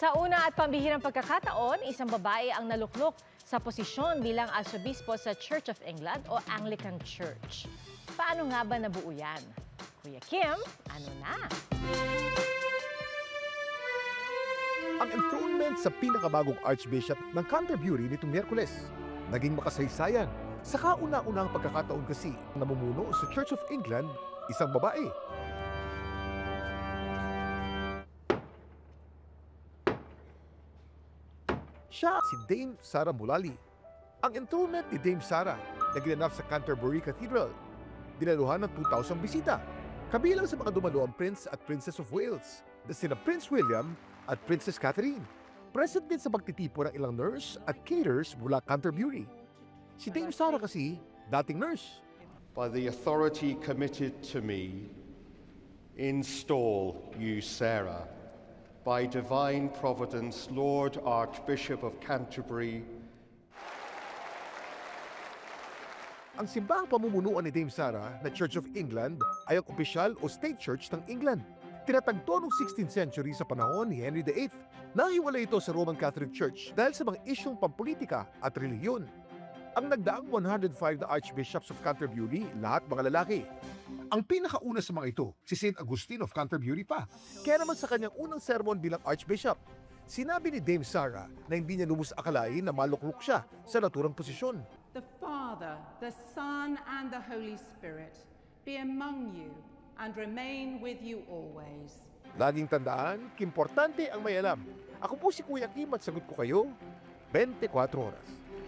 Sa una at pambihirang pagkakataon, isang babae ang naluklok sa posisyon bilang arsobispo sa Church of England o Anglican Church. Paano nga ba nabuo yan? Kuya Kim, ano na? Ang enthronement sa pinakabagong Archbishop ng Canterbury nitong Miyerkules. Naging makasaysayan. Sa kauna-unang pagkakataon kasi namumuno sa Church of England, isang babae. Siya si Dame Sarah Mullally. Ang enthronement ni Dame Sarah na ginanap sa Canterbury Cathedral. Dinaluhan ng 2,000 bisita. Kabilang sa mga dumalo ang Prince at Princess of Wales na sina Prince William at Princess Catherine. Present din sa pagtitipon ng ilang nurse at caterers mula Canterbury. Si Dame Sarah kasi, dating nurse. By the authority committed to me, install you, Sarah, by divine providence, Lord Archbishop of Canterbury. Ang simbahang pamumunuan ni Dame Sarah na Church of England ay ang opisyal o state church ng England. Tinatagpo noong 16th century sa panahon ni Henry VIII. Nahiwalay ito sa Roman Catholic Church dahil sa mga isyong pampolitika at relihiyon. Ang nagdaang 105 na Archbishops of Canterbury, lahat mga lalaki. Ang pinakauna sa mga ito, si St. Augustine of Canterbury pa. Kaya naman sa kanyang unang sermon bilang Archbishop, sinabi ni Dame Sarah na hindi niya lubos akalain na maluklok siya sa naturang posisyon. The Father, the Son, and the Holy Spirit be among you and remain with you always. Laging tandaan, kimportante ang may alam. Ako po si Kuya Kim at sagot ko kayo, 24 oras.